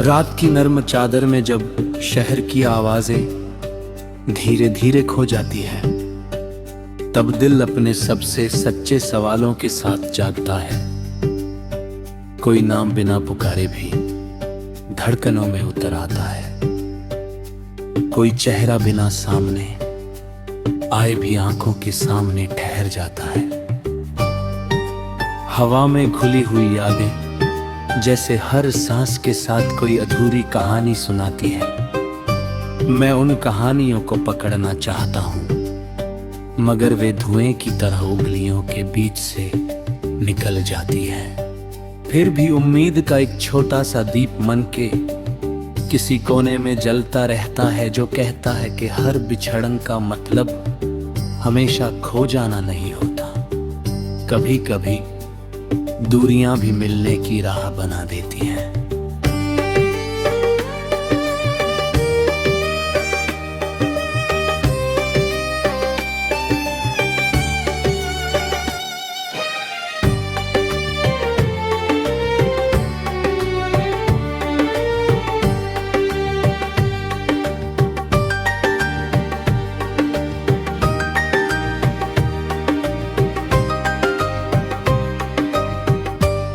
रात की नर्म चादर में जब शहर की आवाजें धीरे धीरे खो जाती है, तब दिल अपने सबसे सच्चे सवालों के साथ जागता है। कोई नाम बिना पुकारे भी धड़कनों में उतर आता है, कोई चेहरा बिना सामने आए भी आंखों के सामने ठहर जाता है। हवा में घुली हुई यादें जैसे हर सांस के साथ कोई अधूरी कहानी सुनाती है। मैं उन कहानियों को पकड़ना चाहता हूँ, मगर वे धुएं की तरह उंगलियों के बीच से निकल जाती है। फिर भी उम्मीद का एक छोटा सा दीप मन के किसी कोने में जलता रहता है, जो कहता है कि हर बिछड़न का मतलब हमेशा खो जाना नहीं होता। कभी कभी दूरियां भी मिलने की राह बना देती हैं।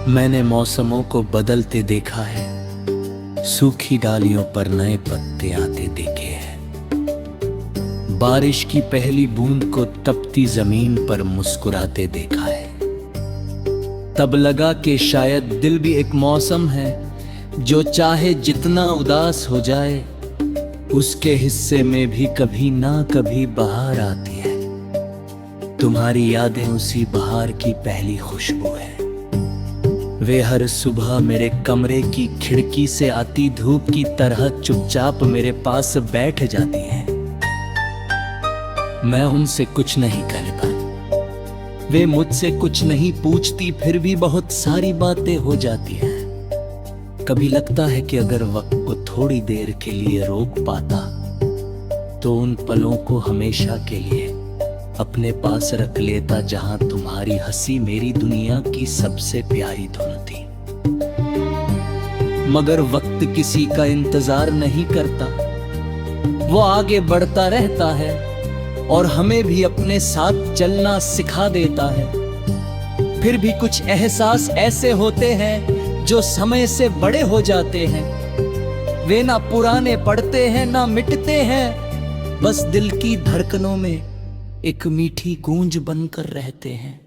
मैंने मौसमों को बदलते देखा है, सूखी डालियों पर नए पत्ते आते देखे हैं, बारिश की पहली बूंद को तपती जमीन पर मुस्कुराते देखा है। तब लगा कि शायद दिल भी एक मौसम है, जो चाहे जितना उदास हो जाए, उसके हिस्से में भी कभी ना कभी बहार आती है। तुम्हारी यादें उसी बहार की पहली खुशबू है। वे हर सुबह मेरे कमरे की खिड़की से आती धूप की तरह चुपचाप मेरे पास बैठ जाती हैं। मैं उनसे कुछ नहीं कह पाती, वे मुझसे कुछ नहीं पूछती, फिर भी बहुत सारी बातें हो जाती हैं। कभी लगता है कि अगर वक्त को थोड़ी देर के लिए रोक पाता, तो उन पलों को हमेशा के लिए अपने पास रख लेता, जहां तुम्हारी हंसी मेरी दुनिया की सबसे प्यारी धुन थी। मगर वक्त किसी का इंतजार नहीं करता, वो आगे बढ़ता रहता है और हमें भी अपने साथ चलना सिखा देता है। फिर भी कुछ एहसास ऐसे होते हैं जो समय से बड़े हो जाते हैं। वे ना पुराने पड़ते हैं ना मिटते हैं, बस दिल की धड़कनों में एक मीठी गूंज बनकर रहते हैं।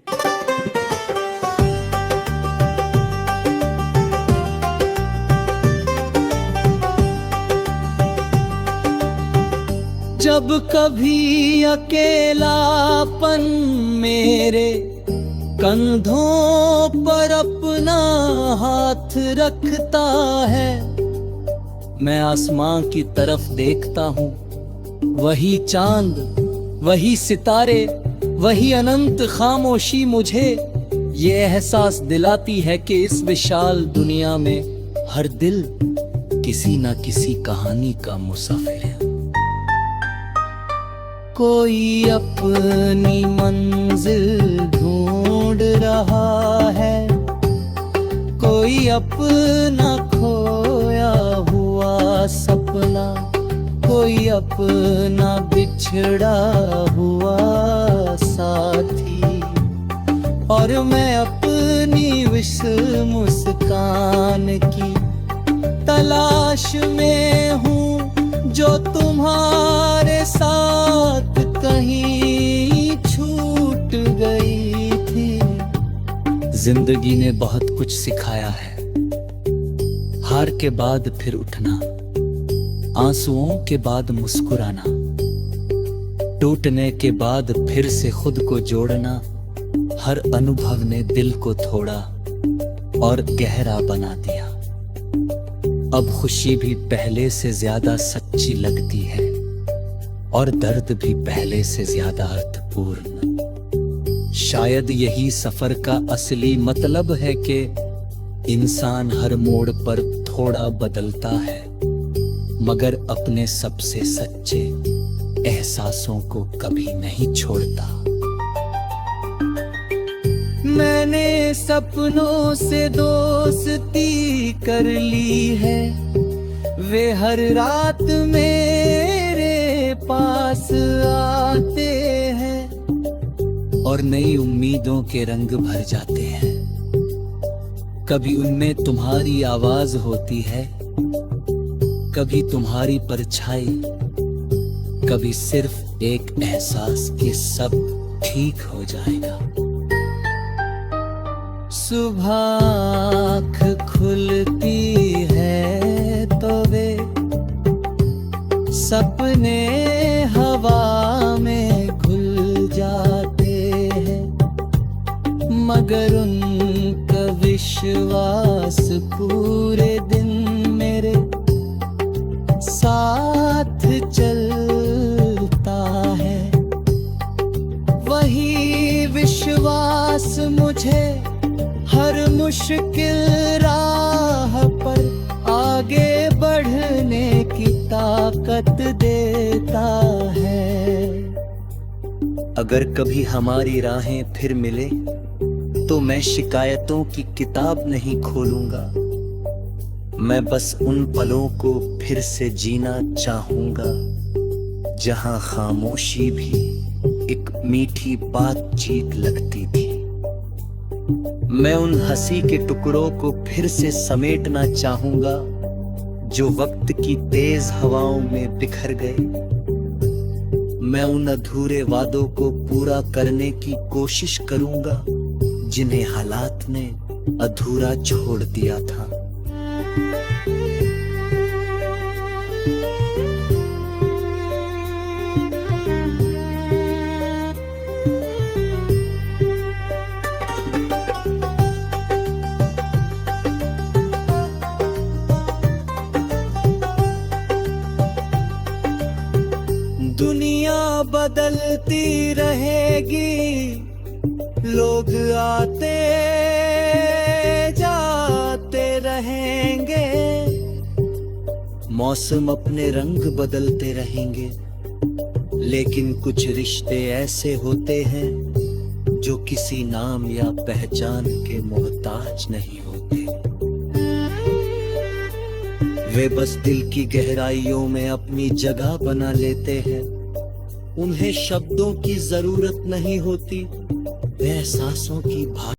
जब कभी अकेलापन मेरे कंधों पर अपना हाथ रखता है, मैं आसमां की तरफ देखता हूँ। वही चांद, वही सितारे, वही अनंत खामोशी मुझे ये एहसास दिलाती है कि इस विशाल दुनिया में हर दिल किसी न किसी कहानी का मुसाफिर है। कोई अपनी मंजिल ढूंढ रहा है, कोई अपना खोया हुआ सपना, कोई अपना बिछड़ा हुआ साथी, और मैं अपनी विश मुस्कान की तलाश में हूँ, जो तुम्हारे साथ कहीं छूट गई थी। जिंदगी ने बहुत कुछ सिखाया है, हार के बाद फिर उठना, आंसुओं के बाद मुस्कुराना, टूटने के बाद फिर से खुद को जोड़ना। हर अनुभव ने दिल को थोड़ा और गहरा बना दिया। अब खुशी भी पहले से ज्यादा सच्ची लगती है, और दर्द भी पहले से ज्यादा अर्थपूर्ण। शायद यही सफर का असली मतलब है कि इंसान हर मोड़ पर थोड़ा बदलता है, मगर अपने सबसे सच्चे एहसासों को कभी नहीं छोड़ता। मैंने सपनों से दोस्ती कर ली है, वे हर रात मेरे पास आते हैं और नई उम्मीदों के रंग भर जाते हैं। कभी उनमें तुम्हारी आवाज होती है, कभी तुम्हारी परछाई, कभी सिर्फ एक एहसास कि सब ठीक हो जाएगा। सुबह आँख खुलती है तो वे सपने हवा में घुल जाते हैं, मगर उनका विश्वास पूरे दिन मेरे साथ चलता है। वही विश्वास मुझे हर मुश्किल राह पर आगे बढ़ने की ताकत देता है। अगर कभी हमारी राहें फिर मिले तो मैं शिकायतों की किताब नहीं खोलूंगा, मैं बस उन पलों को फिर से जीना चाहूंगा जहां खामोशी भी एक मीठी बातचीत लगती थी। मैं उन हंसी के टुकड़ों को फिर से समेटना चाहूंगा जो वक्त की तेज हवाओं में बिखर गए। मैं उन अधूरे वादों को पूरा करने की कोशिश करूंगा जिन्हें हालात ने अधूरा छोड़ दिया था। दुनिया बदलती रहेगी, लोग आते जाते रहेंगे, मौसम अपने रंग बदलते रहेंगे, लेकिन कुछ रिश्ते ऐसे होते हैं जो किसी नाम या पहचान के मोहताज नहीं होते। वे बस दिल की गहराइयों में अपनी जगह बना लेते हैं, उन्हें शब्दों की जरूरत नहीं होती, वे एहसासों की भाषा